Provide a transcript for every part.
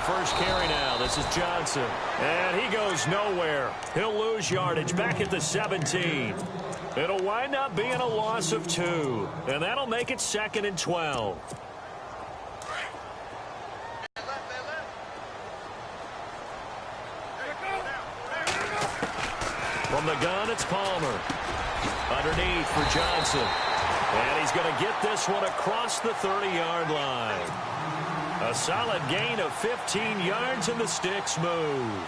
first carry now. This is Johnson. And he goes nowhere. He'll lose yardage back at the 17. It'll wind up being a loss of 2. And that'll make it 2nd and 12. From the gun, it's Palmer. Underneath for Johnson. And he's going to get this one across the 30-yard line. A solid gain of 15 yards, and the sticks move.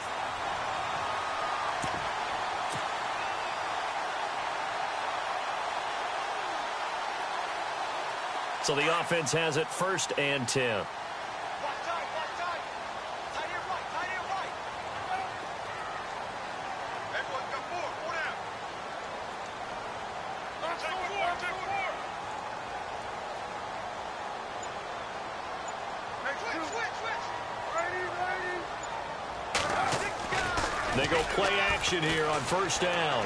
So the offense has it 1st and 10. They go play action here on 1st down.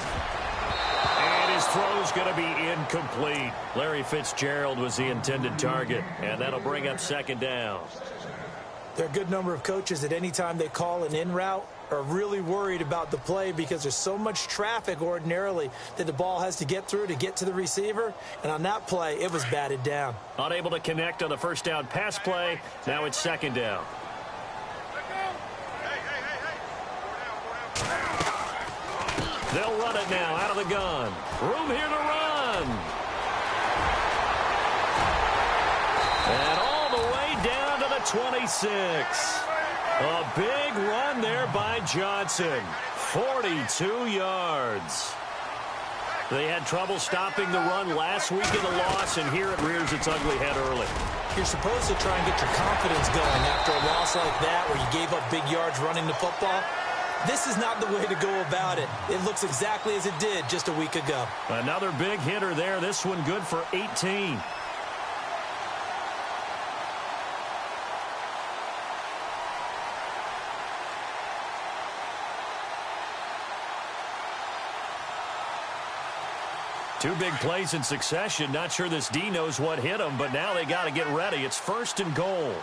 And his throw's going to be incomplete. Larry Fitzgerald was the intended target, and that'll bring up 2nd down. There are a good number of coaches that any time they call an in route are really worried about the play because there's so much traffic ordinarily that the ball has to get through to get to the receiver. And on that play, it was batted down. Unable to connect on the 1st down pass play. Now it's 2nd down. They'll run it now out of the gun. Room here to run. And all the way down to the 26. A big run there by Johnson. 42 yards. They had trouble stopping the run last week in the loss, and here it rears its ugly head early. You're supposed to try and get your confidence going after a loss like that where you gave up big yards running the football. This is not the way to go about it. It looks exactly as it did just a week ago. Another big hitter there. This one good for 18. Two big plays in succession. Not sure this D knows what hit him, but now they got to get ready. It's 1st and goal.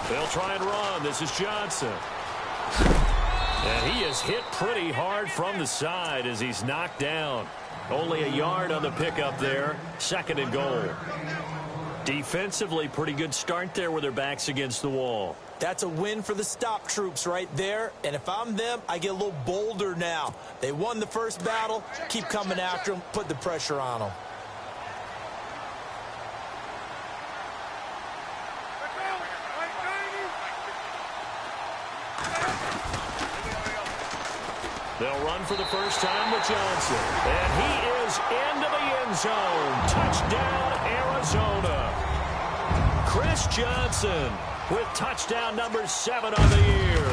They'll try and run. This is Johnson. And he is hit pretty hard from the side as he's knocked down. Only a yard on the pickup there. 2nd and goal. Defensively, pretty good start there with their backs against the wall. That's a win for the stop troops right there. And if I'm them, I get a little bolder now. They won the first battle. Keep coming after them. Put the pressure on them. They'll run for the first time with Johnson. And he is into the end zone. Touchdown, Arizona. Chris Johnson with touchdown number 7 on the year.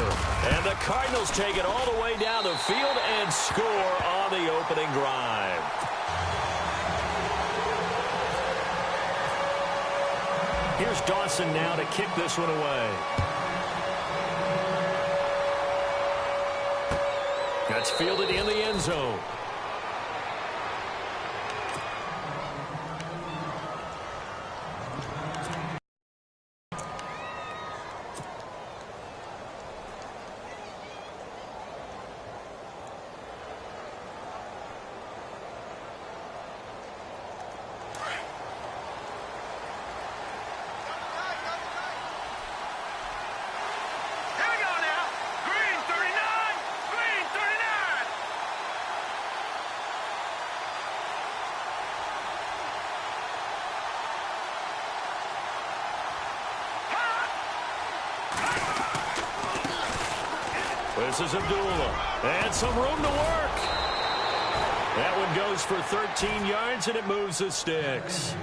And the Cardinals take it all the way down the field and score on the opening drive. Here's Dawson now to kick this one away. That's fielded in the end zone. This is Abdullah. And some room to work. That one goes for 13 yards, and it moves the sticks.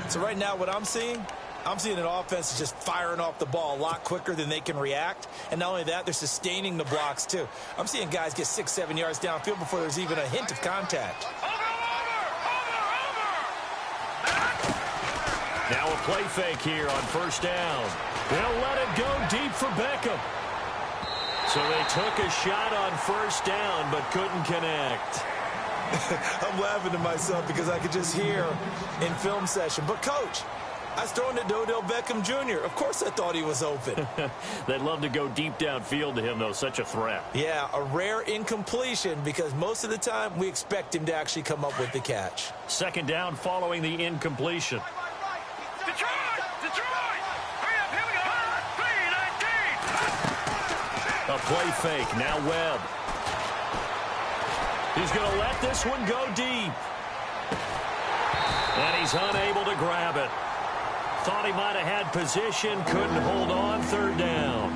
So right now what I'm seeing an offense just firing off the ball a lot quicker than they can react. And not only that, they're sustaining the blocks, too. I'm seeing guys get 6-7 yards downfield before there's even a hint of contact. Now a play fake here on 1st down. They'll let it go deep for Beckham. So they took a shot on 1st down, but couldn't connect. I'm laughing to myself because I could just hear in film session. But, Coach, I was throwing to Odell Beckham Jr. Of course I thought he was open. They'd love to go deep downfield to him, though. Such a threat. Yeah, a rare incompletion because most of the time we expect him to actually come up with the catch. Second down following the incompletion. Detroit! Detroit! Hurry up, here we go! 3-19! A play fake. Now Webb. He's going to let this one go deep. And he's unable to grab it. Thought he might have had position, couldn't hold on. Third down.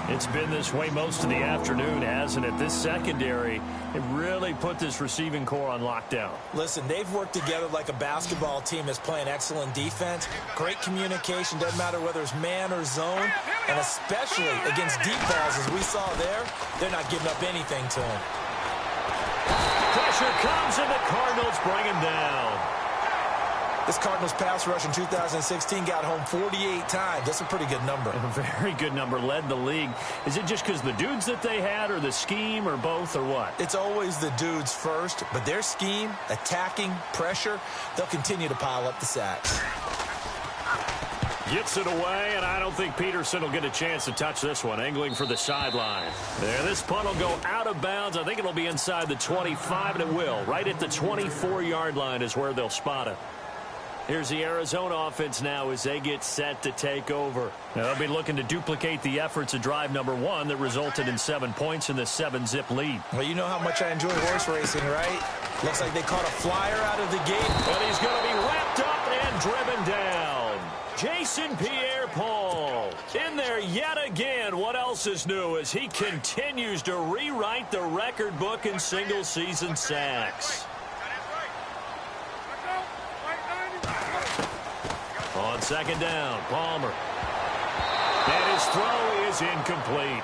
It's been this way most of the afternoon, hasn't it? This secondary, it really put this receiving core on lockdown. Listen, they've worked together like a basketball team that's playing excellent defense. Great communication, doesn't matter whether it's man or zone. And especially against deep balls, as we saw there, they're not giving up anything to him. Pressure comes, and the Cardinals bring him down. This Cardinals pass rush in 2016 got home 48 times. That's a pretty good number. A very good number, led the league. Is it just because the dudes that they had, or the scheme, or both, or what? It's always the dudes first, but their scheme, attacking, pressure, they'll continue to pile up the sacks. Gets it away, and I don't think Peterson will get a chance to touch this one. Angling for the sideline. There, this punt will go out of bounds. I think it'll be inside the 25, and it will. Right at the 24-yard line is where they'll spot it. Here's the Arizona offense now as they get set to take over. Now, they'll be looking to duplicate the efforts of drive number 1 that resulted in 7 points in the 7-zip lead. Well, you know how much I enjoy horse racing, right? Looks like they caught a flyer out of the gate. But he's going to be wrapped up and driven down. Jason Pierre-Paul in there yet again. What else is new as he continues to rewrite the record book in single-season sacks. On second down, Palmer. And his throw is incomplete.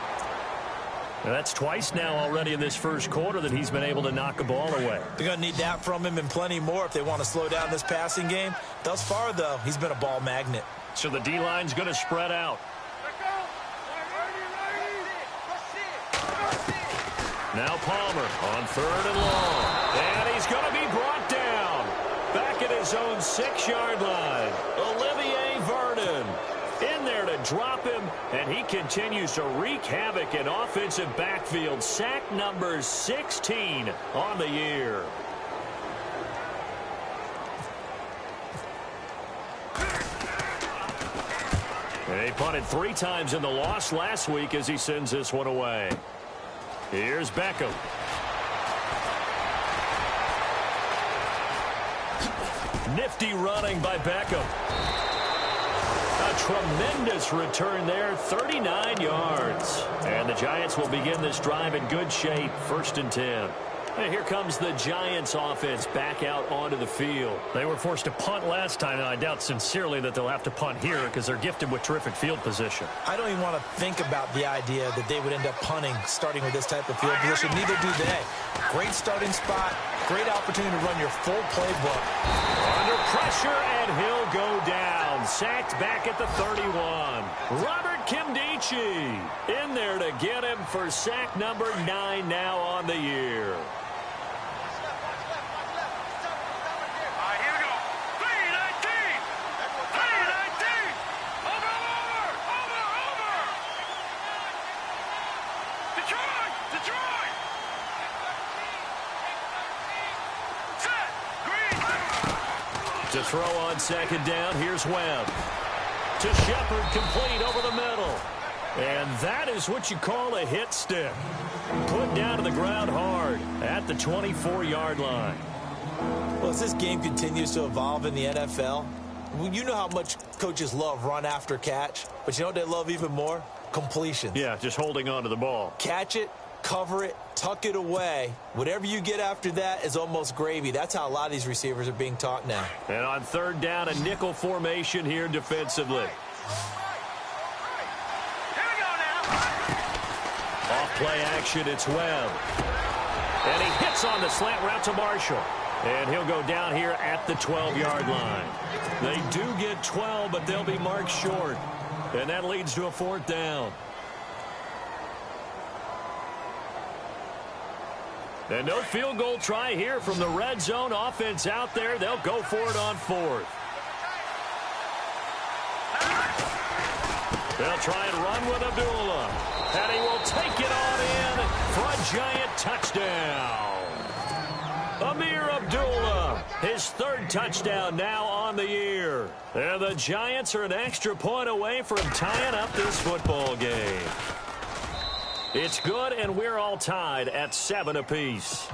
Now, that's twice now already in this first quarter that he's been able to knock a ball away. They're going to need that from him and plenty more if they want to slow down this passing game. Thus far, though, he's been a ball magnet. So the D-line's going to spread out. Now Palmer on third and long. And he's going to be brought down. Back at his own 6-yard line. Olivier Vernon in there to drop him, and he continues to wreak havoc in offensive backfield. Sack number 16 on the year. And he punted 3 times in the loss last week as he sends this one away. Here's Beckham. Nifty running by Beckham. A tremendous return there, 39 yards. And the Giants will begin this drive in good shape, 1st and 10. And here comes the Giants offense back out onto the field. They were forced to punt last time, and I doubt sincerely that they'll have to punt here because they're gifted with terrific field position. I don't even want to think about the idea that they would end up punting starting with this type of field position. Neither do they. Great starting spot, great opportunity to run your full playbook. Under pressure, and he'll go down. Sacked back at the 31. Robert Kimdichie in there to get him for sack number 9 now on the year. To throw on second down, here's Webb. To Shepard, complete over the middle. And that is what you call a hit stick. Put down to the ground hard at the 24-yard line. Well, as this game continues to evolve in the NFL, you know how much coaches love run after catch, but you know what they love even more? Completions. Yeah, just holding on to the ball. Catch it, cover it, tuck it away. Whatever you get after that is almost gravy. That's how a lot of these receivers are being taught now. And on third down, a nickel formation here defensively. Off play action, it's Webb. And he hits on the slant route to Marshall. And he'll go down here at the 12-yard line. They do get 12, but they'll be marked short. And that leads to a 4th down. And no field goal try here from the red zone offense out there. They'll go for it on 4th. They'll try and run with Abdullah. And he will take it on in for a giant touchdown. Amir Abdullah, his 3rd touchdown now on the year. And the Giants are an extra point away from tying up this football game. It's good, and we're all tied at 7 apiece.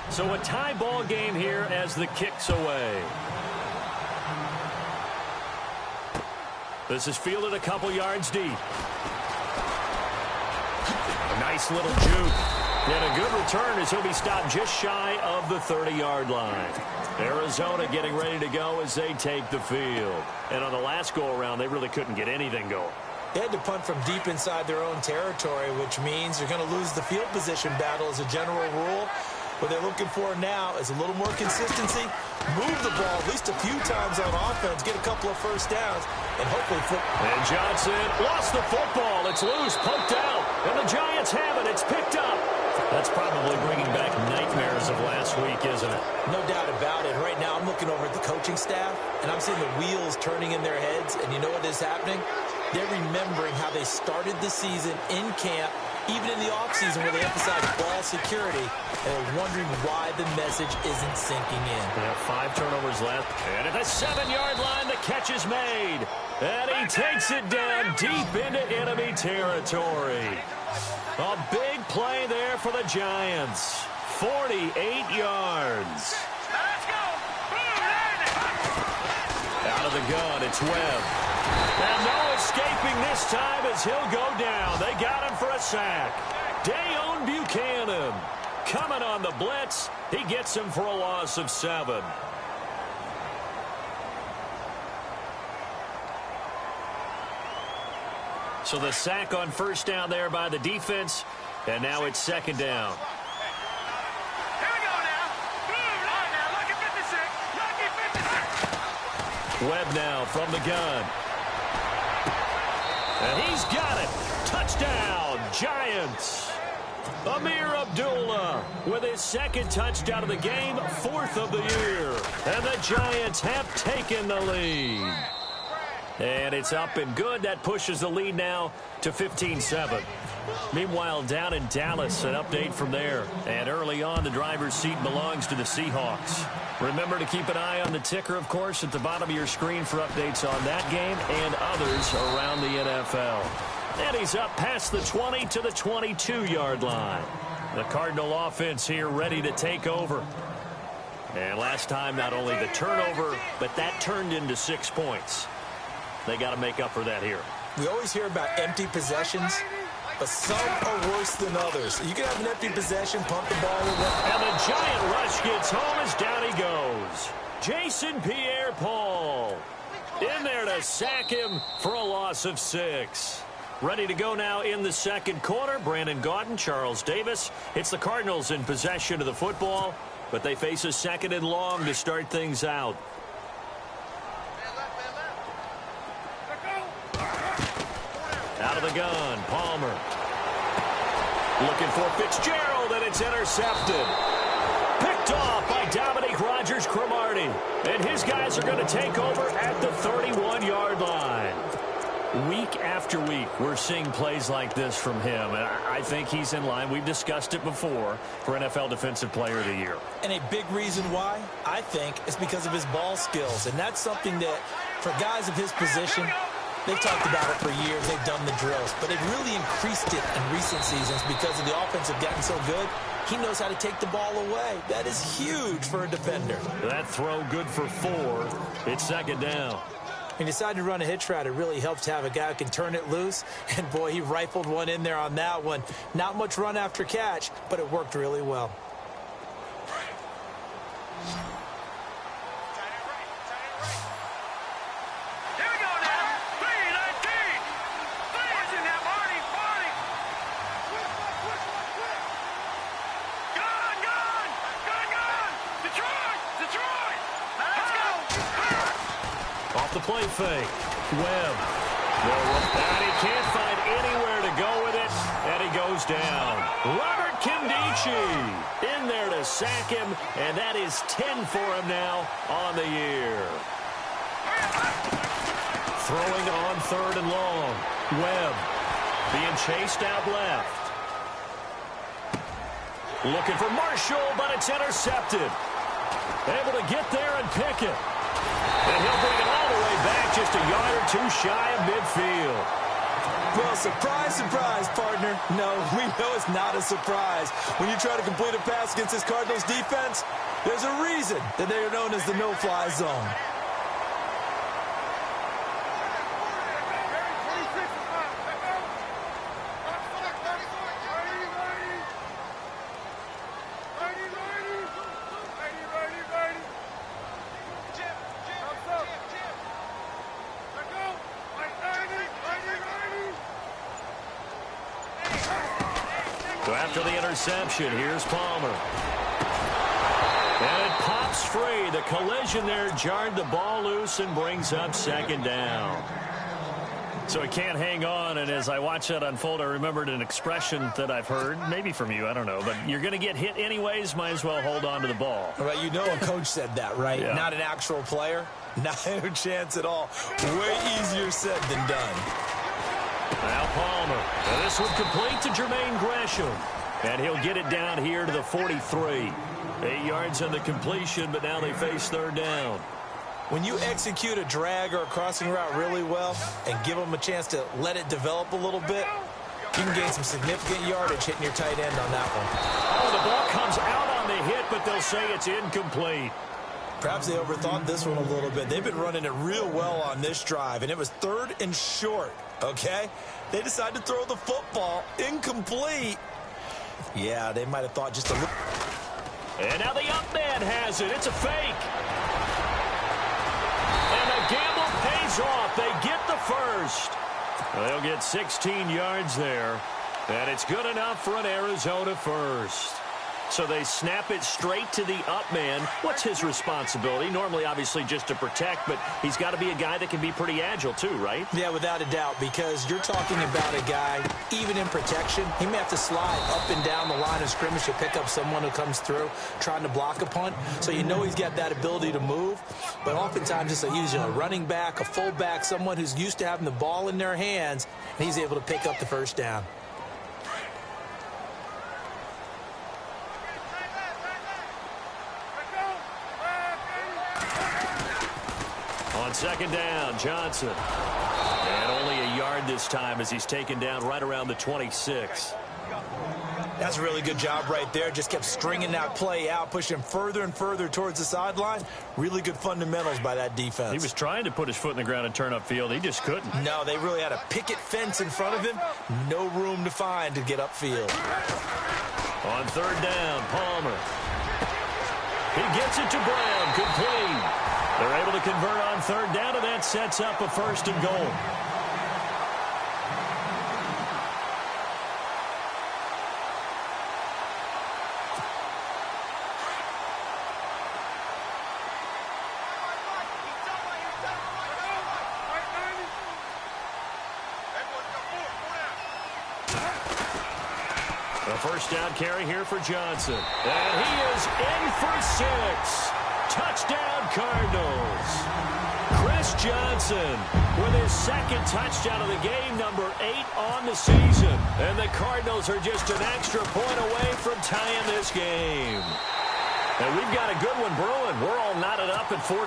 So a tie ball game here as the kick's away. This is fielded a couple yards deep. A nice little juke. And a good return as he'll be stopped just shy of the 30-yard line. Arizona getting ready to go as they take the field. And on the last go-around, they really couldn't get anything going. They had to punt from deep inside their own territory, which means you're going to lose the field position battle as a general rule. What they're looking for now is a little more consistency, move the ball at least a few times on offense, get a couple of first downs, and hopefully And Johnson lost the football. It's loose, poked out, and the Giants have it. It's picked up. That's probably bringing back nightmares of last week, isn't it? No doubt about it. Right now I'm looking over at the coaching staff, and I'm seeing the wheels turning in their heads, and you know what is happening? They're remembering how they started the season in camp, even in the offseason where they emphasized ball security, and they're wondering why the message isn't sinking in. They have 5 turnovers left. And at the 7-yard line, the catch is made. And he takes it down deep into enemy territory. A big play there for the Giants. 48 yards. Let's go. Out of the gun, it's Webb. And no escaping this time as he'll go down. They got him for a sack. Dayon Buchanan coming on the blitz. He gets him for a loss of 7. So the sack on first down there by the defense. And now it's 2nd down. Here we go now. All right, now, lucky 56. Lucky 56. Webb now from the gun. And he's got it. Touchdown, Giants. Amir Abdullah with his 2nd touchdown of the game, 4th of the year. And the Giants have taken the lead. And it's up and good. That pushes the lead now to 15-7. Meanwhile, down in Dallas, an update from there. And early on, the driver's seat belongs to the Seahawks. Remember to keep an eye on the ticker, of course, at the bottom of your screen for updates on that game and others around the NFL. And he's up past the 20 to the 22-yard line. The Cardinal offense here ready to take over. And last time, not only the turnover, but that turned into 6 points. They got to make up for that here. We always hear about empty possessions, but some are worse than others. You can have an empty possession, pump the ball away. And the giant rush gets home as down he goes. Jason Pierre-Paul in there to sack him for a loss of 6. Ready to go now in the 2nd quarter. Brandon Gaudin, Charles Davis. It's the Cardinals in possession of the football, but they face a 2nd and long to start things out. Out of the gun, Palmer. Looking for Fitzgerald, and it's intercepted. Picked off by Dominique Rodgers-Cromartie. And his guys are going to take over at the 31-yard line. Week after week, we're seeing plays like this from him. And I think he's in line. We've discussed it before for NFL Defensive Player of the Year. And a big reason why, I think, is because of his ball skills. And that's something that, for guys of his position, they've talked about it for years. They've done the drills. But they've really increased it in recent seasons because of the offense have gotten so good. He knows how to take the ball away. That is huge for a defender. That throw good for 4. It's 2nd down. When you decide to run a hitch route, it really helps to have a guy who can turn it loose. And, boy, he rifled one in there on that one. Not much run after catch, but it worked really well. Here we go now. 3-19. Watching that Marty. Gun. Detroit. Let's go. Off the play fake. Webb. And he can't find anywhere to go with it. he goes down. Robert Kimdichie in there to sack him, and that is 10 for him now on the year. Throwing on 3rd and long. Webb being chased out left. Looking for Marshall, but it's intercepted. Able to get there and pick it. And he'll bring it all the way back, just a yard or two shy of midfield. Well, surprise, surprise, partner. No, we know it's not a surprise. When you try to complete a pass against this Cardinals defense, there's a reason that they are known as the no-fly zone. So after the interception, here's Palmer. And it pops free. The collision there jarred the ball loose and brings up 2nd down. So he can't hang on, and as I watch that unfold, I remembered an expression that I've heard, maybe from you, I don't know, but you're going to get hit anyways, might as well hold on to the ball. Right, you know a coach said that, right? Yeah. Not an actual player. Not a chance at all. Way easier said than done. Now Palmer. And this one complete to Jermaine Gresham. And he'll get it down here to the 43. 8 yards on the completion, but now they face 3rd down. When you execute a drag or a crossing route really well and give them a chance to let it develop a little bit, you can gain some significant yardage hitting your tight end on that one. Oh, the ball comes out on the hit, but they'll say it's incomplete. Perhaps they overthought this one a little bit. They've been running it real well on this drive, and it was 3rd and short, okay? They decided to throw the football incomplete. Yeah, they might have thought just a little. And now the up man has it. It's a fake. And the gamble pays off. They get the first. They'll get 16 yards there. And it's good enough for an Arizona first. So they snap it straight to the up man. What's his responsibility? Normally, obviously, just to protect, but he's got to be a guy that can be pretty agile too, right? Yeah, without a doubt, because you're talking about a guy, even in protection, he may have to slide up and down the line of scrimmage to pick up someone who comes through trying to block a punt. So you know he's got that ability to move, but oftentimes it's usually a running back, a fullback, someone who's used to having the ball in their hands, and he's able to pick up the first down. On 2nd down, Johnson. And only a yard this time as he's taken down right around the 26. That's a really good job right there. Just kept stringing that play out, pushing further and further towards the sideline. Really good fundamentals by that defense. He was trying to put his foot in the ground and turn upfield. He just couldn't. No, they really had a picket fence in front of him. No room to find to get upfield. On 3rd down, Palmer. He gets it to Brown, complete. They're able to convert on 3rd down, and that sets up a 1st and goal. A 1st down carry here for Johnson. And he is in for 6. Touchdown, Cardinals. Chris Johnson with his 2nd touchdown of the game, number 8 on the season. And the Cardinals are just an extra point away from tying this game. And we've got a good one brewing. We're all knotted up at 14.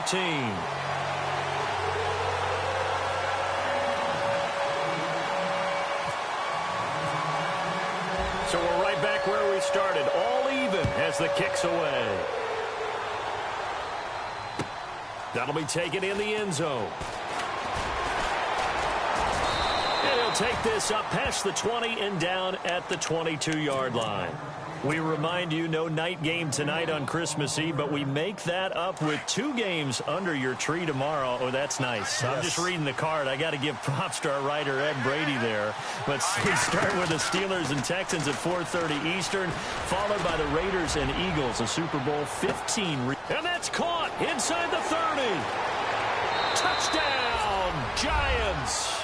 So we're right back where we started, all even as the kick's away. That'll be taken in the end zone. And he'll take this up past the 20 and down at the 22-yard line. We remind you, no night game tonight on Christmas Eve, but we make that up with 2 games under your tree tomorrow. Oh, that's nice. Yes. I'm just reading the card. I got to give props to our writer, Ed Brady, there. But we start with the Steelers and Texans at 4:30 Eastern, followed by the Raiders and Eagles, a Super Bowl 15. And that's caught inside the 30. Touchdown, Giants.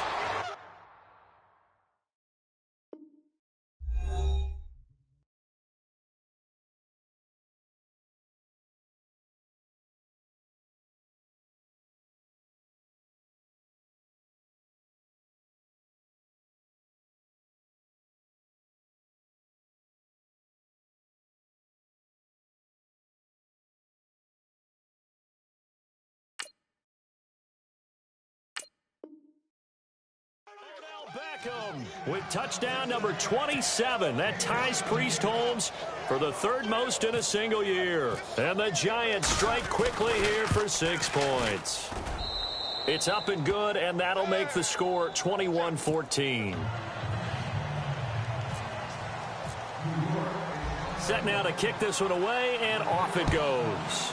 Beckham with touchdown number 27. That ties Priest Holmes for the third most in a single year. And the Giants strike quickly here for 6 points. It's up and good, and that'll make the score 21-14. Set now to kick this one away, and off it goes.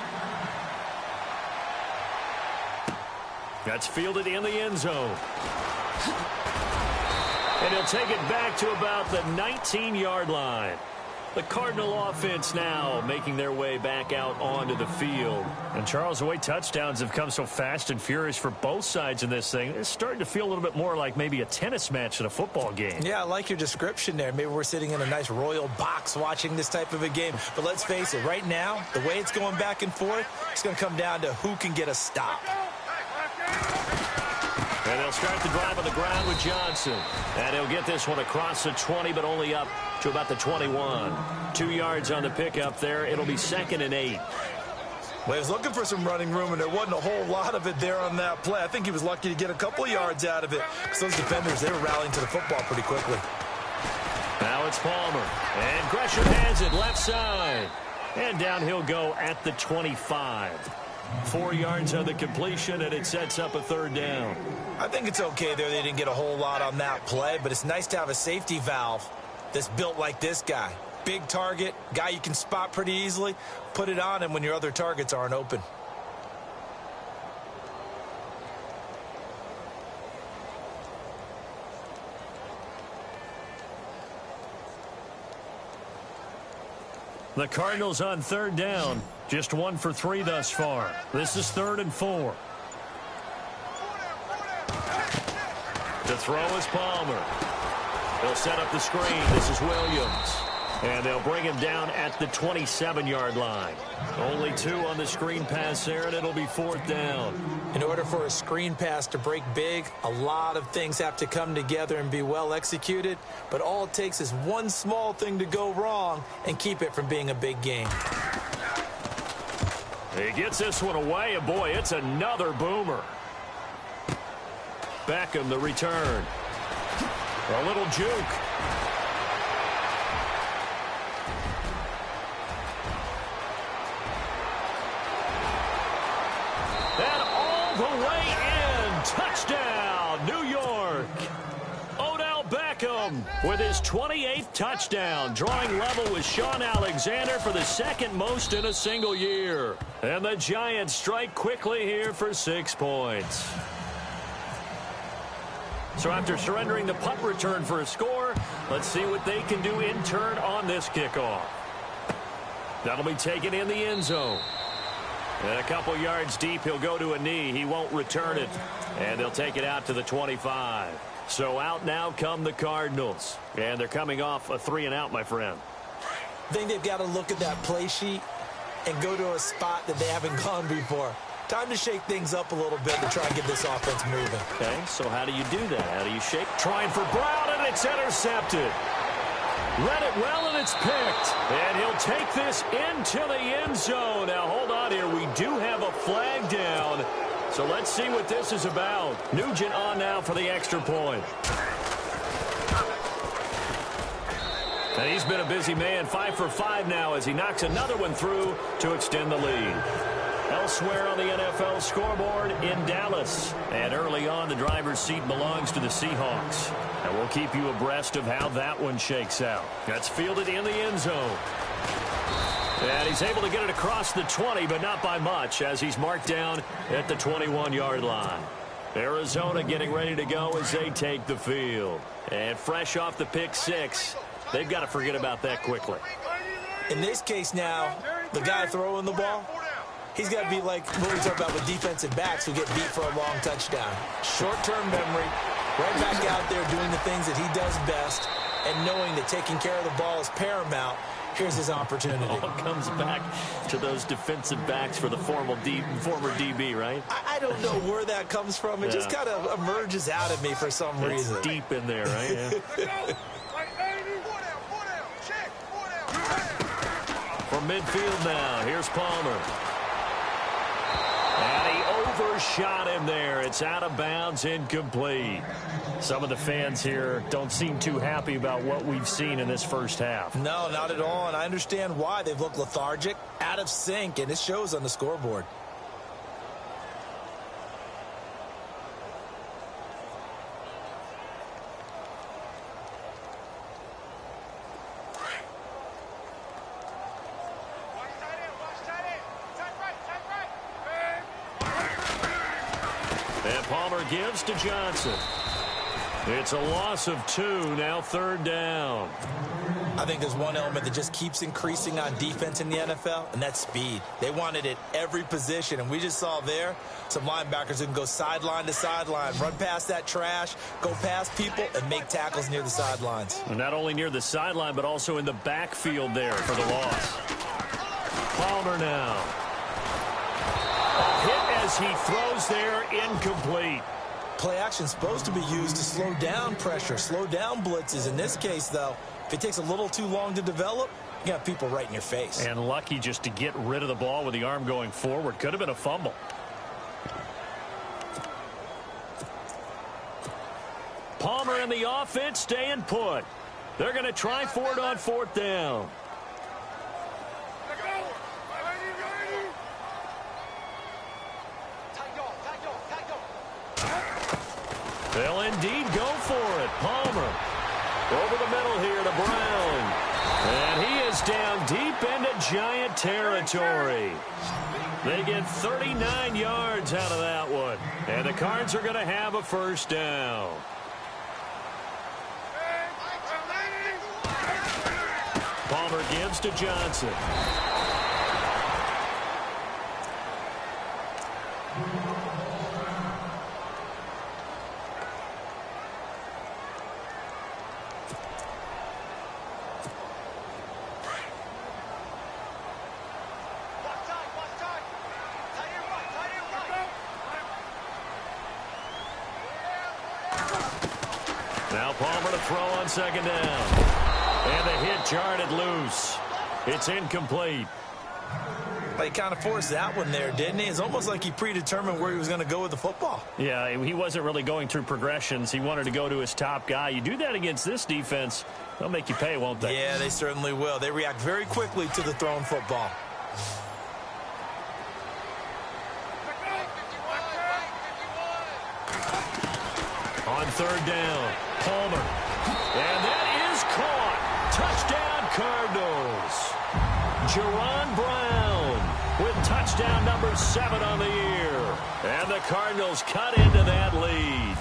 That's fielded in the end zone. And he'll take it back to about the 19-yard line. The Cardinal offense now making their way back out onto the field. And Charles, the way touchdowns have come so fast and furious for both sides in this thing, it's starting to feel a little bit more like maybe a tennis match than a football game. Yeah, I like your description there. Maybe we're sitting in a nice royal box watching this type of a game. But let's face it, right now, the way it's going back and forth, it's going to come down to who can get a stop. And they'll start the drive on the ground with Johnson. And he'll get this one across the 20, but only up to about the 21. 2 yards on the pickup there. It'll be 2nd and 8. Well, he was looking for some running room, and there wasn't a whole lot of it there on that play. I think he was lucky to get a couple of yards out of it, because those defenders, they were rallying to the football pretty quickly. Now it's Palmer. And Gresham has it left side. And down he'll go at the 25. 4 yards on the completion, and it sets up a 3rd down. I think it's okay there. They didn't get a whole lot on that play, but it's nice to have a safety valve that's built like this guy. Big target, guy you can spot pretty easily. Put it on him when your other targets aren't open. The Cardinals on 3rd down. Just 1 for 3 thus far. This is 3rd and 4. To throw is Palmer. They'll set up the screen. This is Williams. And they'll bring him down at the 27-yard line. Only 2 on the screen pass there, and it'll be 4th down. In order for a screen pass to break big, a lot of things have to come together and be well executed. But all it takes is one small thing to go wrong and keep it from being a big game. He gets this one away, and boy, it's another boomer. Beckham, the return. A little juke. And all the way in. Touchdown, New York. Odell Beckham with his 28th touchdown, drawing level with Shaun Alexander for the 2nd most in a single year. And the Giants strike quickly here for 6 points. So after surrendering the punt return for a score, let's see what they can do in turn on this kickoff. That'll be taken in the end zone. And a couple yards deep, he'll go to a knee. He won't return it. And they'll take it out to the 25. So out now come the Cardinals. And they're coming off a 3-and-out, my friend. I think they've got to look at that play sheet and go to a spot that they haven't gone before. Time to shake things up a little bit to try and get this offense moving. Okay, so how do you do that? How do you shake? Trying for Brown, and it's intercepted. Read it well, and it's picked. And he'll take this into the end zone. Now, hold on here. We do have a flag down. So let's see what this is about. Nugent on now for the extra point. And he's been a busy man. 5 for 5 now as he knocks another one through to extend the lead. Elsewhere on the NFL scoreboard in Dallas. And early on, the driver's seat belongs to the Seahawks. And we'll keep you abreast of how that one shakes out. That's fielded in the end zone. And he's able to get it across the 20, but not by much, as he's marked down at the 21-yard line. Arizona getting ready to go as they take the field. And fresh off the pick 6, they've got to forget about that quickly. In this case now, the guy throwing the ball, he's got to be like what we talk about with defensive backs who get beat for a long touchdown. Short-term memory, right back out there doing the things that he does best, and knowing that taking care of the ball is paramount. Here's his opportunity. All comes back to those defensive backs for the former DB, right? I don't know where that comes from. It just kind of emerges out of me for some reason. It's deep in there, right? Yeah. From midfield now, here's Palmer. And he overshot him there. It's out of bounds, incomplete. Some of the fans here don't seem too happy about what we've seen in this first half. No, not at all, and I understand why. They've looked lethargic, out of sync, and it shows on the scoreboard. And Palmer gives to Johnson. It's a loss of 2, now 3rd down. I think there's one element that just keeps increasing on defense in the NFL, and that's speed. They want it at every position, and we just saw there some linebackers who can go sideline to sideline, run past that trash, go past people, and make tackles near the sidelines. And not only near the sideline, but also in the backfield there for the loss. Palmer now. A hit as he throws there, incomplete. Play action is supposed to be used to slow down pressure, slow down blitzes. In this case, though, if it takes a little too long to develop, you got people right in your face. And lucky just to get rid of the ball with the arm going forward. Could have been a fumble. Palmer and the offense staying put. They're going to try for it on 4th down. They'll indeed go for it. Palmer over the middle here to Brown. And he is down deep into Giant territory. They get 39 yards out of that one. And the Cards are going to have a 1st down. Palmer gives to Johnson. Now Palmer to throw on 2nd down. And the hit jarred it loose. It's incomplete. Well, he kind of forced that one there, didn't he? It's almost like he predetermined where he was going to go with the football. Yeah, he wasn't really going through progressions. He wanted to go to his top guy. You do that against this defense, they'll make you pay, won't they? Yeah, they certainly will. They react very quickly to the thrown football. On 3rd down, Palmer. And that is caught. Touchdown, Cardinals. Jerron Brown with touchdown number 7 on the year. And the Cardinals cut into that lead.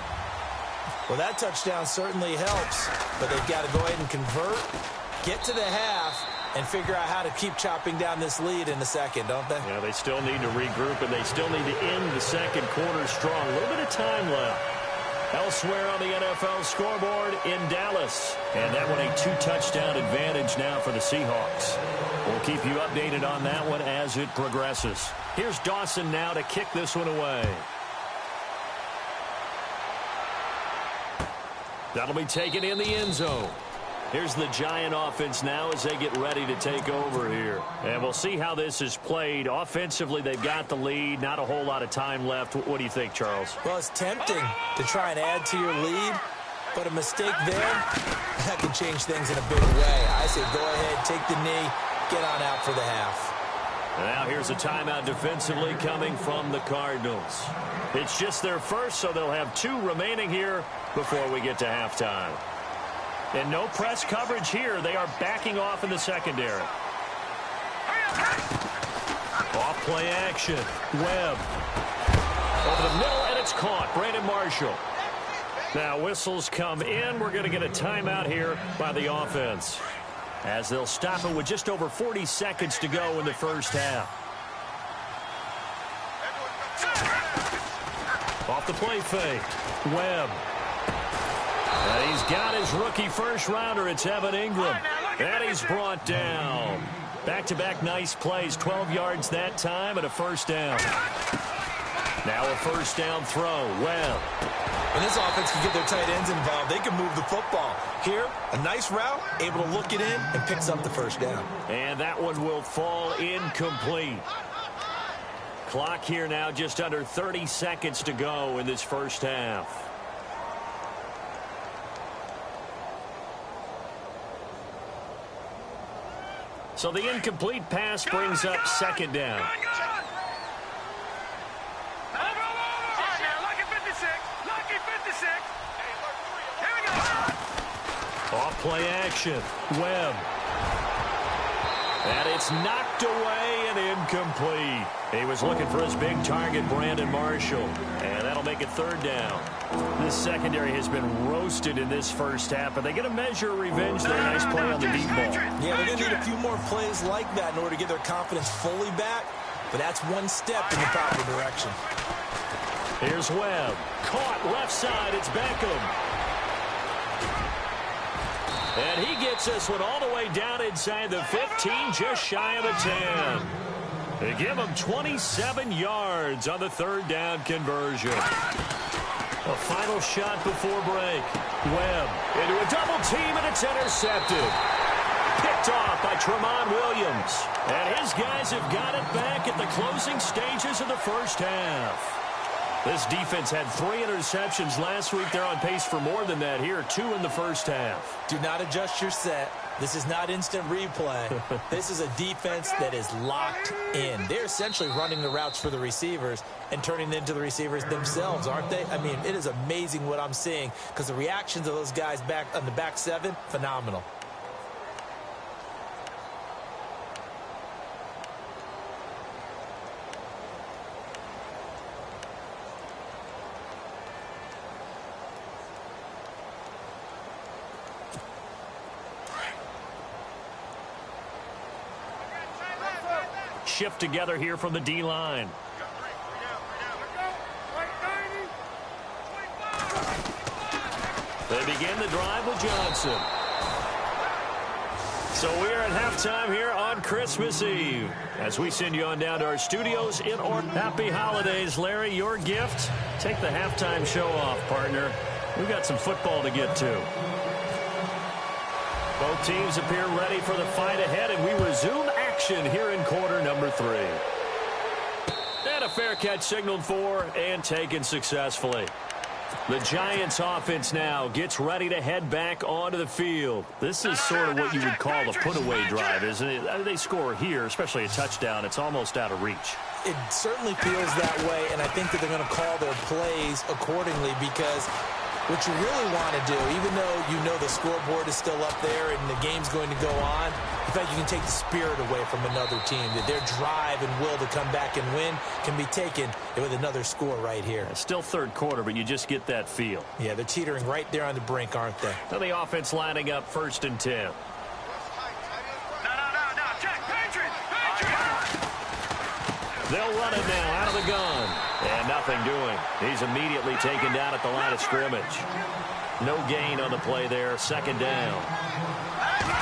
Well, that touchdown certainly helps, but they've got to go ahead and convert, get to the half, and figure out how to keep chopping down this lead in the second, don't they? Yeah, they still need to regroup, and they still need to end the second quarter strong. A little bit of time left. Elsewhere on the NFL scoreboard in Dallas. And that one a 2-touchdown advantage now for the Seahawks. We'll keep you updated on that one as it progresses. Here's Dawson now to kick this one away. That'll be taken in the end zone. Here's the Giant offense now as they get ready to take over here. And we'll see how this is played. Offensively, they've got the lead. Not a whole lot of time left. What do you think, Charles? Well, it's tempting to try and add to your lead, but a mistake there, that can change things in a big way. I say go ahead, take the knee, get on out for the half. And now here's a timeout defensively coming from the Cardinals. It's just their first, so they'll have 2 remaining here before we get to halftime. And no press coverage here. They are backing off in the secondary. Off play action. Webb. Over the middle, and it's caught. Brandon Marshall. Now whistles come in. We're going to get a timeout here by the offense, as they'll stop it with just over 40 seconds to go in the first half. Off the play fake. Webb. And he's got his rookie first-rounder. It's Evan Ingram. And he's brought down. Back-to-back nice plays. 12 yards that time and a 1st down. Now a 1st down throw. Webb. When this offense can get their tight ends involved, they can move the football. Here, a nice route, able to look it in, and picks up the 1st down. And that one will fall incomplete. Clock here now, just under 30 seconds to go in this first half. So the incomplete pass brings up second down. Lucky 56. Lucky 56. Here we go. Off play action. Webb. And it's knocked away and incomplete. He was looking for his big target, Brandon Marshall. And that'll make it third down. This secondary has been roasted in this first half, but they get a measure of revenge there. Nice play on the deep ball. Yeah, they're going to need a few more plays like that in order to get their confidence fully back. But that's one step in the proper direction. Here's Webb. Caught left side. It's Beckham. And he gets this one all the way down inside the 15, just shy of the 10. They give him 27 yards on the third down conversion. A final shot before break. Webb into a double team, and it's intercepted. Picked off by Tramon Williams. And his guys have got it back at the closing stages of the first half. This defense had 3 interceptions last week. They're on pace for more than that here. 2 in the first half. Do not adjust your set. This is not instant replay. This is a defense that is locked in. They're essentially running the routes for the receivers and turning it into the receivers themselves, aren't they? I mean, it is amazing what I'm seeing because the reactions of those guys back on the back 7, phenomenal. Shift together here from the D-line. They begin the drive with Johnson. So we are at halftime here on Christmas Eve. As we send you on down to our studios in Orlando. Happy holidays, Larry. Your gift? Take the halftime show off, partner. We've got some football to get to. Both teams appear ready for the fight ahead, and we resume action here in quarter number 3. And a fair catch signaled for and taken successfully. The Giants offense now gets ready to head back onto the field. This is sort of what you would call a put-away drive, isn't it? I mean, they score here, especially a touchdown. It's almost out of reach. It certainly feels that way, and I think that they're going to call their plays accordingly because what you really want to do, even though you know the scoreboard is still up there and the game's going to go on, the fact you can take the spirit away from another team, that their drive and will to come back and win can be taken with another score right here. It's still third quarter, but you just get that feel. Yeah, they're teetering right there on the brink, aren't they? Now the offense lining up 1st and 10. No. Check. Patriots. They'll run it now out of the gun. And nothing doing. He's immediately taken down at the line of scrimmage. No gain on the play there. 2nd down.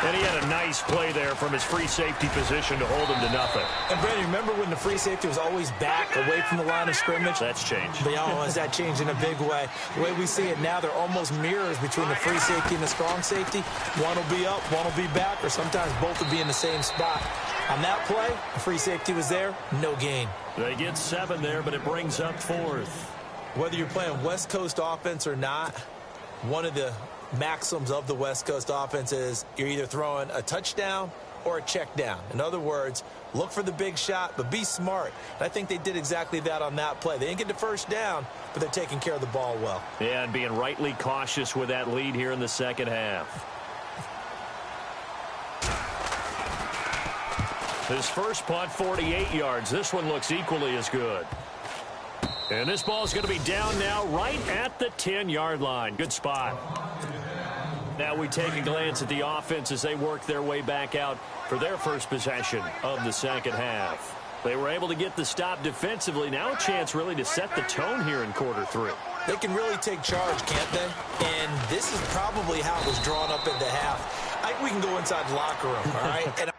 And he had a nice play there from his free safety position to hold him to nothing. And, Brandon, remember when the free safety was always back away from the line of scrimmage? That's changed. But, has that changed in a big way? The way we see it now, they're almost mirrors between the free safety and the strong safety. One will be up, one will be back, or sometimes both will be in the same spot. On that play, the free safety was there, no gain. They get 7 there, but it brings up 4th. Whether you're playing West Coast offense or not, one of the maxims of the West Coast offense is you're either throwing a touchdown or a check down. In other words, look for the big shot, but be smart. And I think they did exactly that on that play. They didn't get the first down, but they're taking care of the ball well. Yeah, and being rightly cautious with that lead here in the second half. His first punt, 48 yards. This one looks equally as good. And this ball's going to be down now right at the 10-yard line. Good spot. Now we take a glance at the offense as they work their way back out for their first possession of the second half. They were able to get the stop defensively. Now a chance really to set the tone here in quarter 3. They can really take charge, can't they? And this is probably how it was drawn up at the half. I think we can go inside the locker room, all right? And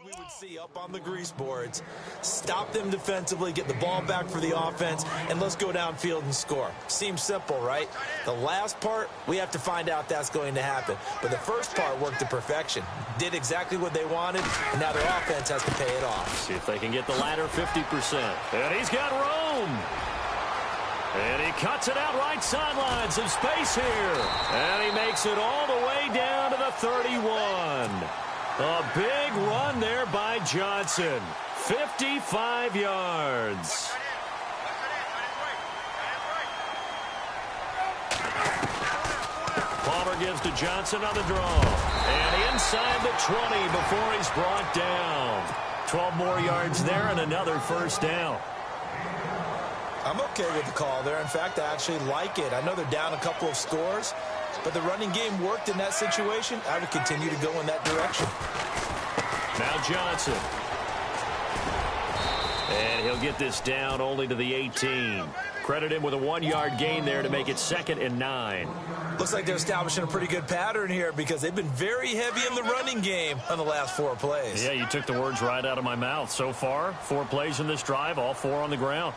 we would see up on the grease boards. Stop them defensively, get the ball back for the offense, and let's go downfield and score. Seems simple, right? The last part, we have to find out that's going to happen. But the first part worked to perfection. Did exactly what they wanted, and now their offense has to pay it off. See if they can get the latter 50%. And he's got room. And he cuts it out right sideline. Some space here. And he makes it all the way down to the 31. A big run there by Johnson. 55 yards. Palmer gives to Johnson on the draw. And inside the 20 before he's brought down. 12 more yards there and another first down. I'm okay with the call there. In fact, I actually like it. I know they're down a couple of scores, but the running game worked in that situation. I would continue to go in that direction. Now Johnson. And he'll get this down only to the 18. Credit him with a 1-yard gain there to make it 2nd and 9. Looks like they're establishing a pretty good pattern here because they've been very heavy in the running game on the last 4 plays. Yeah, you took the words right out of my mouth. So far, 4 plays in this drive, all 4 on the ground.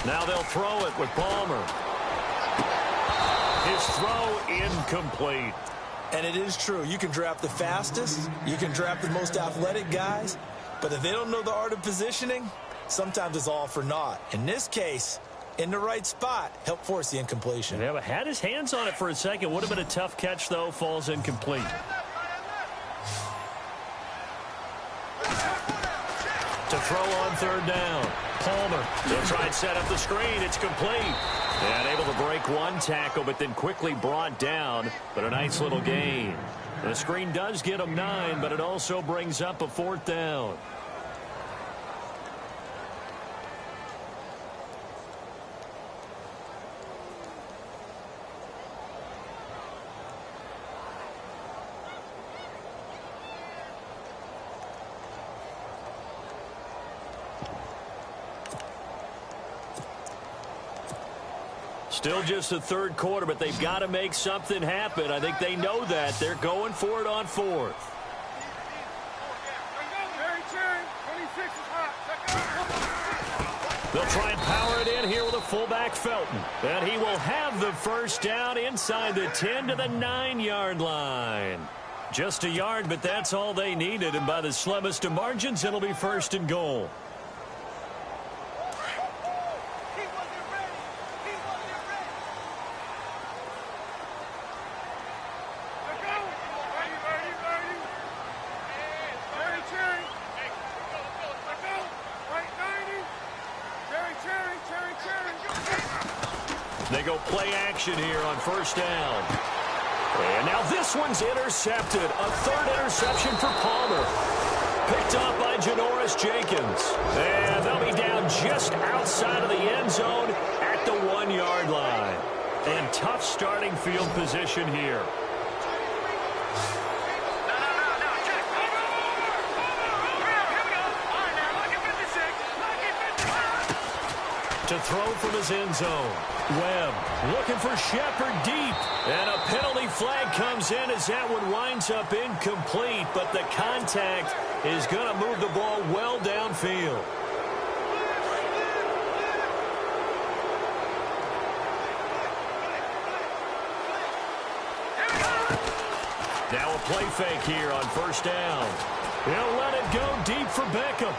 Now they'll throw it with Palmer. His throw incomplete. And it is true. You can draft the fastest. You can draft the most athletic guys. But if they don't know the art of positioning, sometimes it's all for naught. In this case, in the right spot, help force the incompletion. Yeah, but had his hands on it for a second. Would have been a tough catch, though. Falls incomplete. To throw on 3rd down. Palmer. He'll try and set up the screen. It's complete. And able to break 1 tackle, but then quickly brought down. But a nice little gain. The screen does get him 9, but it also brings up a 4th down. Still just the 3rd quarter, but they've got to make something happen. I think they know that. They're going for it on 4th. They'll try and power it in here with a fullback, Felton. And he will have the first down inside the 10 to the 9-yard line. Just a yard, but that's all they needed. And by the slimmest of margins, it'll be 1st and goal. They go play action here on 1st down. And now this one's intercepted. A 3rd interception for Palmer. Picked up by Janoris Jenkins. And they'll be down just outside of the end zone at the 1-yard line. And tough starting field position here. To throw from his end zone. Webb looking for Shepard deep. And a penalty flag comes in as that one winds up incomplete. But the contact is going to move the ball well downfield. Now a play fake here on 1st down. He'll let it go deep for Beckham.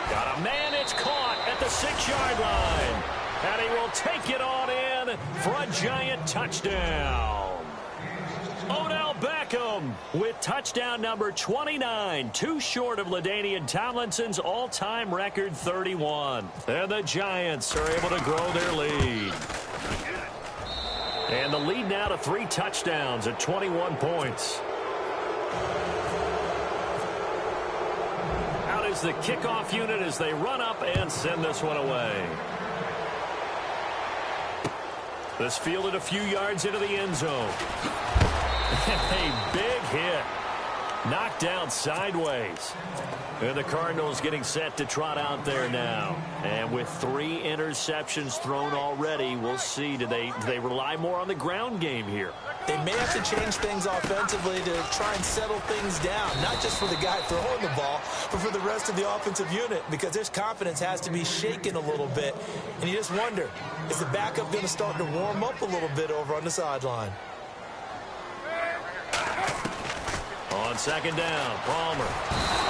Got a man, it's caught at the 6-yard line. And he will take it on in for a giant touchdown. Odell Beckham with touchdown number 29, too short of LaDainian Tomlinson's all-time record 31. And the Giants are able to grow their lead. And the lead now to 3 touchdowns at 21 points. Out is the kickoff unit as they run up and send this one away. This fielded a few yards into the end zone. A big hit. Knocked down sideways. And the Cardinals getting set to trot out there now. And with 3 interceptions thrown already, we'll see. Do they rely more on the ground game here? They may have to change things offensively to try and settle things down, not just for the guy throwing the ball, but for the rest of the offensive unit, because their confidence has to be shaken a little bit. And you just wonder, is the backup going to start to warm up a little bit over on the sideline? On second down, Palmer.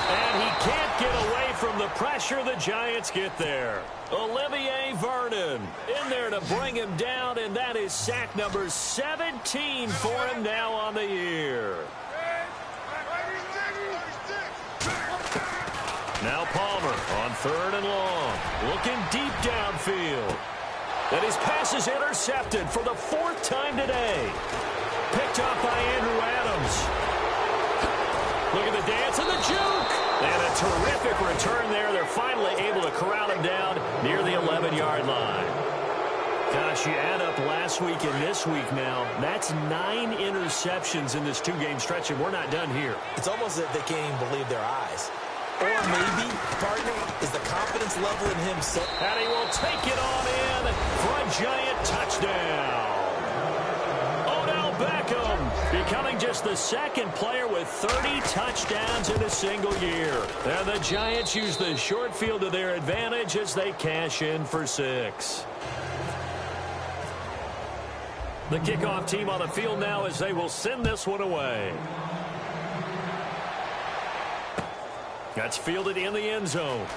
And he can't get away from the pressure. The Giants get there. Olivier Vernon in there to bring him down, and that is sack number 17 for him now on the year. Now Palmer on third and long, looking deep downfield. And his pass is intercepted for the fourth time today. Picked off by Andrew Adams. Look at the dance and the juke. And a terrific return there. They're finally able to corral him down near the 11-yard line. Gosh, you add up last week and this week now. That's 9 interceptions in this 2-game stretch, and we're not done here. It's almost as if they can't even believe their eyes. Or maybe, partner, is the confidence level in him so... And he will take it on in for a Giant touchdown. Becoming just the second player with 30 touchdowns in a single year. And the Giants use the short field to their advantage as they cash in for 6. The kickoff team on the field now as they will send this one away. That's fielded in the end zone.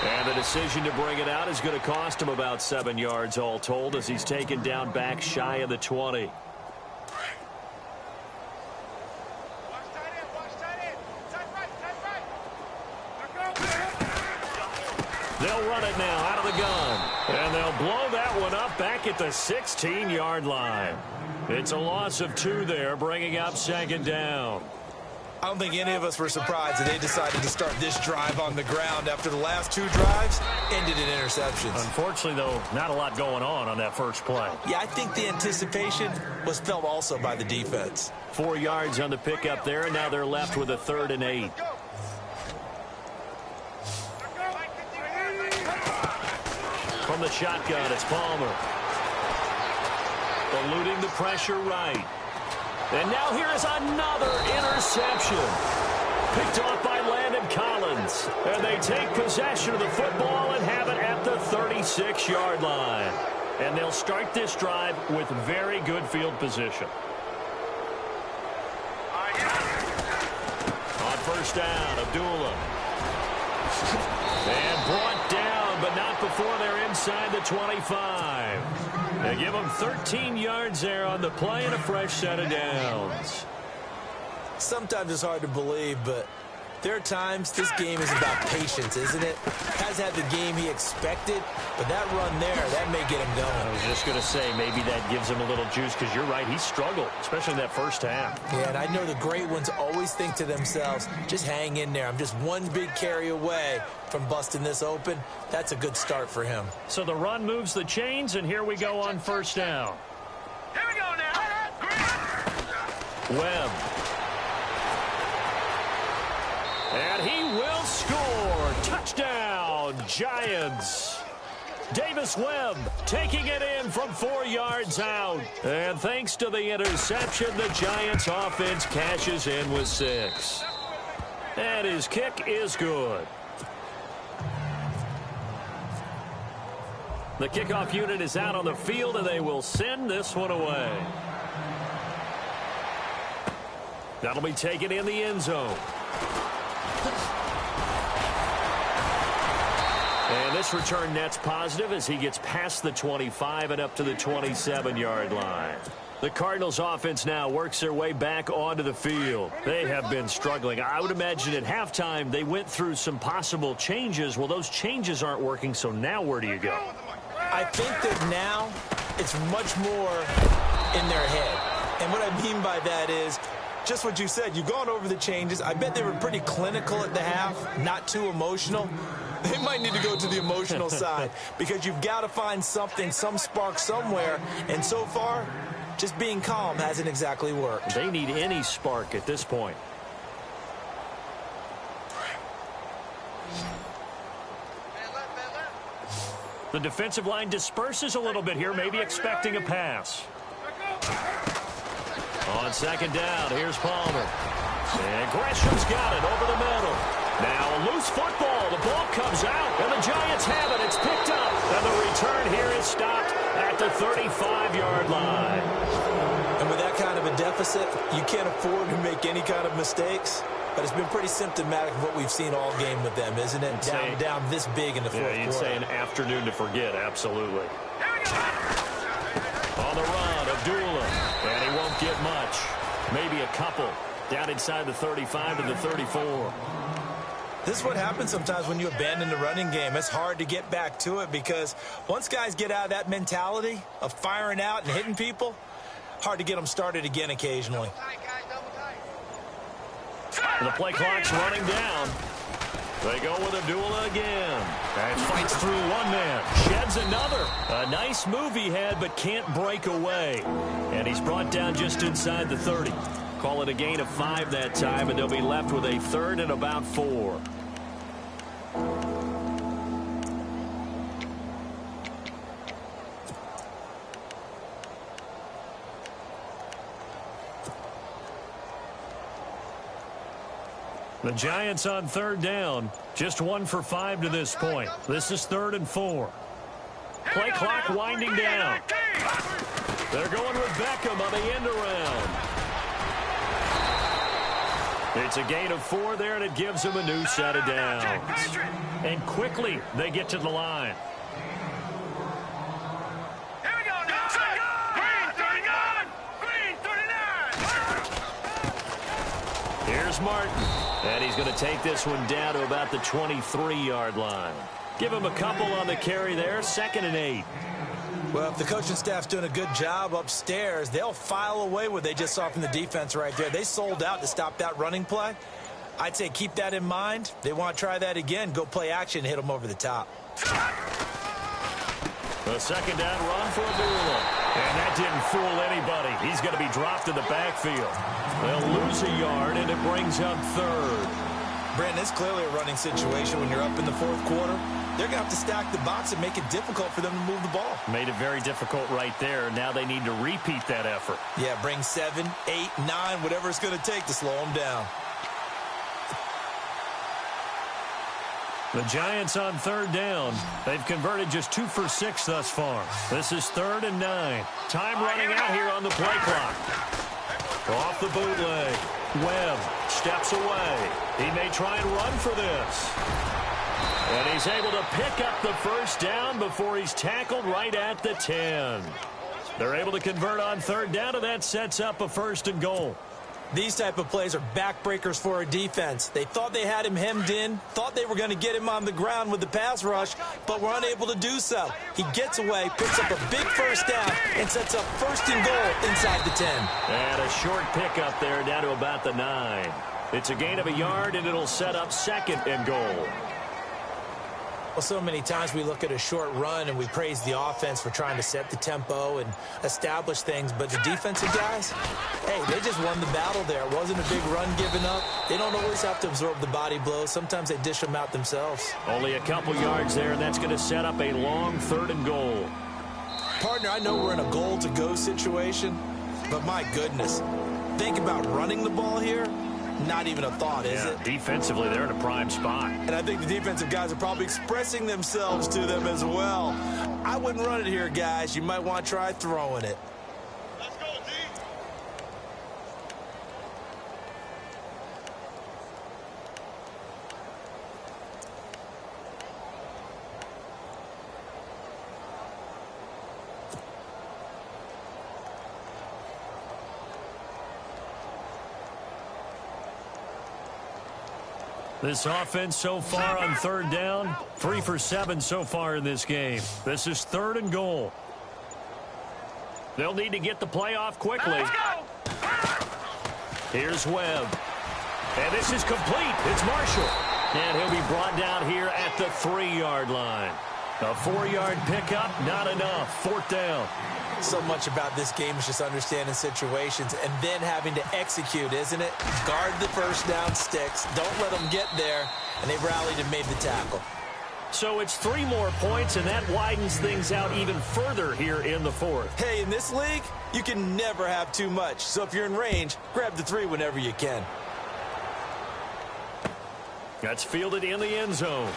And the decision to bring it out is going to cost him about 7 yards all told as he's taken down back shy of the 20. They'll run it now out of the gun. And they'll blow that one up back at the 16-yard line. It's a loss of 2 there, bringing up second down. I don't think any of us were surprised that they decided to start this drive on the ground after the last 2 drives ended in interceptions. Unfortunately, though, not a lot going on that first play. Yeah, I think the anticipation was felt also by the defense. 4 yards on the pickup there, and now they're left with a 3rd and 8. From the shotgun, it's Palmer. Eluding the pressure right. And now here is another interception. Picked off by Landon Collins. And they take possession of the football and have it at the 36-yard line. And they'll start this drive with very good field position. On first down, Abdullah. And brought down, but not before they're inside the 25. They give them 13 yards there on the play and a fresh set of downs. Sometimes it's hard to believe, but there are times this game is about patience, isn't it? Has had the game he expected, but that run there, that may get him going. I was just going to say, maybe that gives him a little juice, because you're right, he struggled, especially in that first half. Yeah, and I know the great ones always think to themselves, just hang in there. I'm just one big carry away from busting this open. That's a good start for him. So the run moves the chains, and here we go on first down. Here we go now. Webb. And he will score. Touchdown, Giants. Davis Webb taking it in from 4 yards out. And thanks to the interception, the Giants offense cashes in with 6. And his kick is good. The kickoff unit is out on the field, and they will send this one away. That'll be taken in the end zone. And this return net's positive as he gets past the 25 and up to the 27-yard line. The Cardinals offense now works their way back onto the field. They have been struggling. I would imagine at halftime they went through some possible changes. Well, those changes aren't working, so now where do you go? I think that now it's much more in their head. And what I mean by that is just what you said. You've gone over the changes. I bet they were pretty clinical at the half, not too emotional. They might need to go to the emotional side because you've got to find something, some spark somewhere. And so far, just being calm hasn't exactly worked. They need any spark at this point. The defensive line disperses a little bit here, maybe expecting a pass. On second down, here's Palmer. And Gresham's got it over the middle. Now a loose football. The ball comes out, and the Giants have it. It's picked up, and the return here is stopped at the 35-yard line. And with that kind of a deficit, you can't afford to make any kind of mistakes. But it's been pretty symptomatic of what we've seen all game with them, isn't it? Down this big in the fourth quarter. You'd say an afternoon to forget, absolutely. On the run, Abdullah, and he won't get much. Maybe a couple. Down inside the 35 to the 34. This is what happens sometimes when you abandon the running game. It's hard to get back to it because once guys get out of that mentality of firing out and hitting people, hard to get them started again occasionally. The play clock's running down. They go with Abdullah again. And fights through one man. Sheds another. A nice move he had, but can't break away. And he's brought down just inside the 30. Call it a gain of 5 that time, and they'll be left with a 3rd and about 4. The Giants on 3rd down. Just 1 for 5 to this point. This is 3rd and 4. Play clock winding down. They're going with Beckham on the end around. It's a gain of 4 there, and it gives them a new set of downs. And quickly, they get to the line. Here we go now. Green 39. Green 39. Here's Martin. And he's going to take this one down to about the 23-yard line. Give him a couple on the carry there. 2nd and 8. Well, if the coaching staff's doing a good job upstairs, they'll file away what they just saw from the defense right there. They sold out to stop that running play. I'd say keep that in mind. They want to try that again. Go play action and hit them over the top. The 2nd down run for Abdullah. And that didn't fool anybody. He's going to be dropped in the backfield. They'll lose a yard, and it brings up 3rd. Brandon, it's clearly a running situation when you're up in the 4th quarter. They're going to have to stack the box and make it difficult for them to move the ball. Made it very difficult right there. Now they need to repeat that effort. Yeah, bring 7, 8, 9, whatever it's going to take to slow them down. The Giants on 3rd down. They've converted just 2 for 6 thus far. This is 3rd and 9. Time running out here on the play clock. Off the bootleg. Webb steps away. He may try and run for this. And he's able to pick up the 1st down before he's tackled right at the 10. They're able to convert on 3rd down, and that sets up a 1st and goal. These type of plays are backbreakers for a defense. They thought they had him hemmed in, thought they were going to get him on the ground with the pass rush, but were unable to do so. He gets away, picks up a big 1st down, and sets up 1st and goal inside the 10. And a short pickup there down to about the 9. It's a gain of a yard, and it'll set up 2nd and goal. Well, so many times we look at a short run and we praise the offense for trying to set the tempo and establish things, but the defensive guys, hey, they just won the battle there. It wasn't a big run given up. They don't always have to absorb the body blows. Sometimes they dish them out themselves. Only a couple yards there, and that's going to set up a long 3rd and goal. Partner, I know we're in a goal-to-go situation, but my goodness, think about running the ball here. Not even a thought, is it? Defensively, they're in a prime spot. And I think the defensive guys are probably expressing themselves to them as well. I wouldn't run it here, guys. You might want to try throwing it. Let's go, D. This offense so far on 3rd down, 3 for 7 so far in this game. This is 3rd and goal. They'll need to get the play off quickly. Here's Webb. And this is complete. It's Marshall. And he'll be brought down here at the 3-yard line. A 4-yard pickup, not enough. 4th down. So much about this game is just understanding situations and then having to execute, isn't it? Guard the 1st down sticks. Don't let them get there. And they rallied and made the tackle. So it's 3 more points, and that widens things out even further here in the fourth. Hey, in this league, you can never have too much. So if you're in range, grab the 3 whenever you can. That's fielded in the end zone.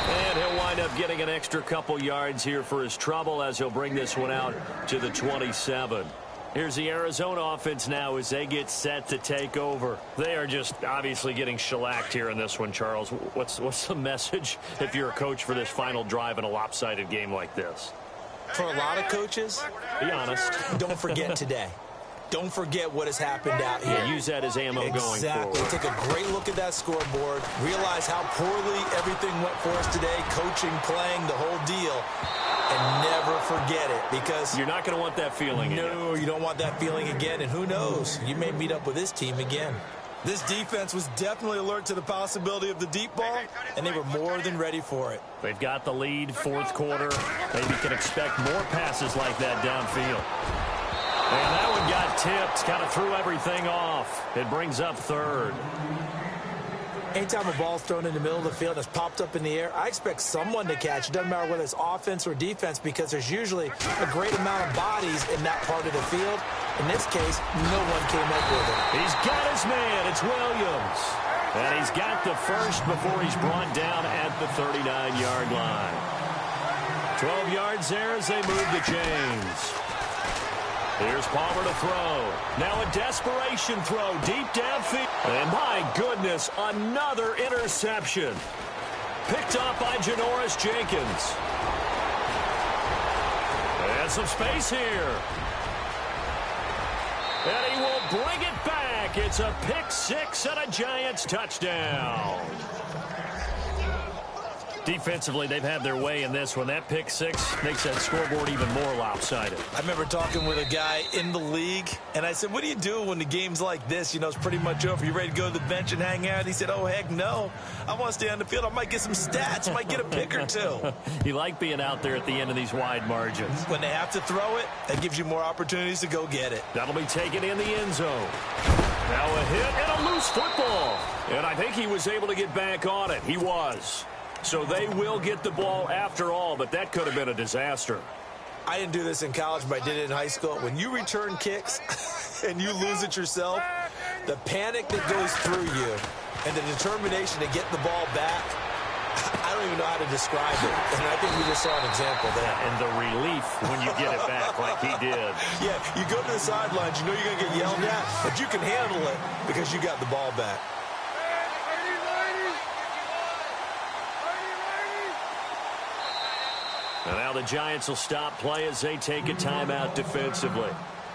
And he'll wind up getting an extra couple yards here for his trouble as he'll bring this one out to the 27. Here's the Arizona offense now as they get set to take over. They are just obviously getting shellacked here in this one, Charles. What's the message if you're a coach for this final drive in a lopsided game like this? For a lot of coaches, be honest. Don't forget today. Don't forget what has happened out here. Yeah, use that as ammo going forward. Exactly. Take a great look at that scoreboard. Realize how poorly everything went for us today. Coaching, playing, the whole deal. And never forget it, because you're not going to want that feeling again. No, you don't want that feeling again. And who knows? You may meet up with this team again. This defense was definitely alert to the possibility of the deep ball, and they were more than ready for it. They've got the lead, fourth quarter. Maybe can expect more passes like that downfield. And that one got tipped, kind of threw everything off. It brings up third. Anytime a ball's thrown in the middle of the field and it's popped up in the air, I expect someone to catch. It doesn't matter whether it's offense or defense, because there's usually a great amount of bodies in that part of the field. In this case, no one came up with it. He's got his man. It's Williams. And he's got the first before he's brought down at the 39-yard line. 12 yards there as they move the chains. Here's Palmer to throw. Now a desperation throw deep downfield. And my goodness, another interception. Picked up by Janoris Jenkins. And some space here. And he will bring it back. It's a pick six and a Giants touchdown. Defensively, they've had their way in this one. That pick six makes that scoreboard even more lopsided. I remember talking with a guy in the league, and I said, what do you do when the game's like this? You know, it's pretty much over. You ready to go to the bench and hang out? He said, oh, heck no. I want to stay on the field. I might get some stats. I might get a pick or two. You like being out there at the end of these wide margins. When they have to throw it, that gives you more opportunities to go get it. That'll be taken in the end zone. Now a hit and a loose football. And I think he was able to get back on it. He was. So they will get the ball after all, but that could have been a disaster. I didn't do this in college, but I did it in high school. When you return kicks and you lose it yourself, the panic that goes through you and the determination to get the ball back, I don't even know how to describe it. And I think we just saw an example there. And the relief when you get it back like he did. Yeah, you go to the sidelines, you know you're going to get yelled at, but you can handle it because you got the ball back. And now the Giants will stop play as they take a timeout defensively.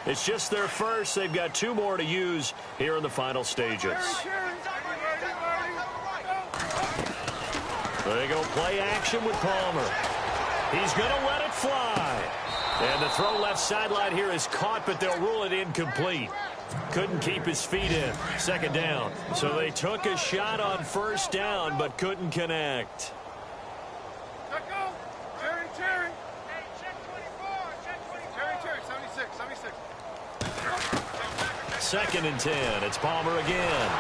It's just their first. They've got 2 more to use here in the final stages. They go play action with Palmer. He's going to let it fly. And the throw left sideline here is caught, but they'll rule it incomplete. Couldn't keep his feet in. Second down. So they took a shot on first down, but couldn't connect. Second and 10. It's Palmer again.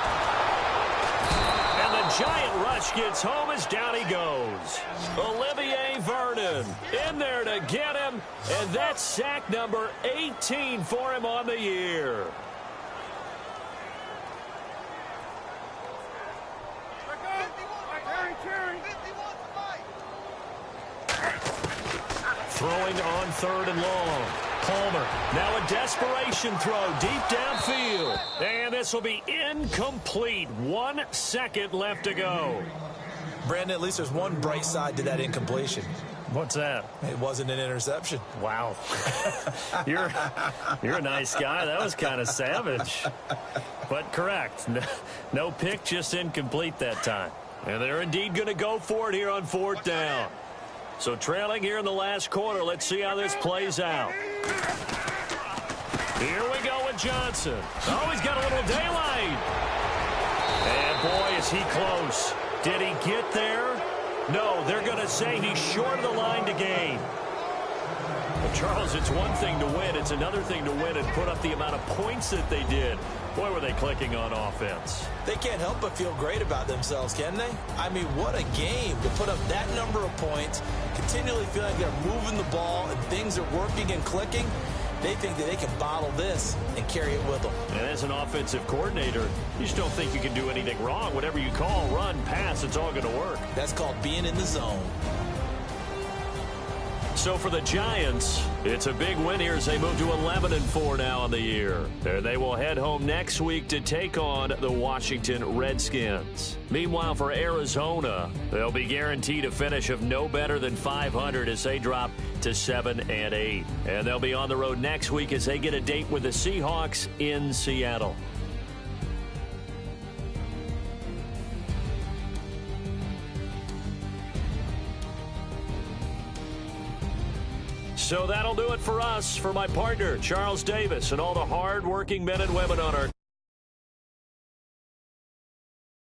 And the Giant rush gets home as down he goes. Olivier Vernon in there to get him. And that's sack number 18 for him on the year. Throwing on third and long. Palmer, now a desperation throw deep downfield. And this will be incomplete. 1 second left to go. Brandon, at least there's one bright side to that incompletion. What's that? It wasn't an interception. Wow. You're a nice guy. That was kind of savage. But correct. No pick, just incomplete that time. And they're indeed going to go for it here on fourth down. So trailing here in the last quarter. Let's see how this plays out. Here we go with Johnson. Oh, he's got a little daylight. And boy, is he close. Did he get there? No, they're going to say he's short of the line to gain. Well, Charles, it's one thing to win. It's another thing to win and put up the amount of points that they did. Boy, were they clicking on offense. They can't help but feel great about themselves, can they? I mean, what a game to put up that number of points, continually feel like they're moving the ball and things are working and clicking. They think that they can bottle this and carry it with them. And as an offensive coordinator, you just don't think you can do anything wrong. Whatever you call, run, pass, it's all going to work. That's called being in the zone. So for the Giants, it's a big win here as they move to 11-4 now on the year. And they will head home next week to take on the Washington Redskins. Meanwhile, for Arizona, they'll be guaranteed a finish of no better than 500 as they drop to 7-8. And they'll be on the road next week as they get a date with the Seahawks in Seattle. So that'll do it for us. For my partner, Charles Davis, and all the hard-working men and women on our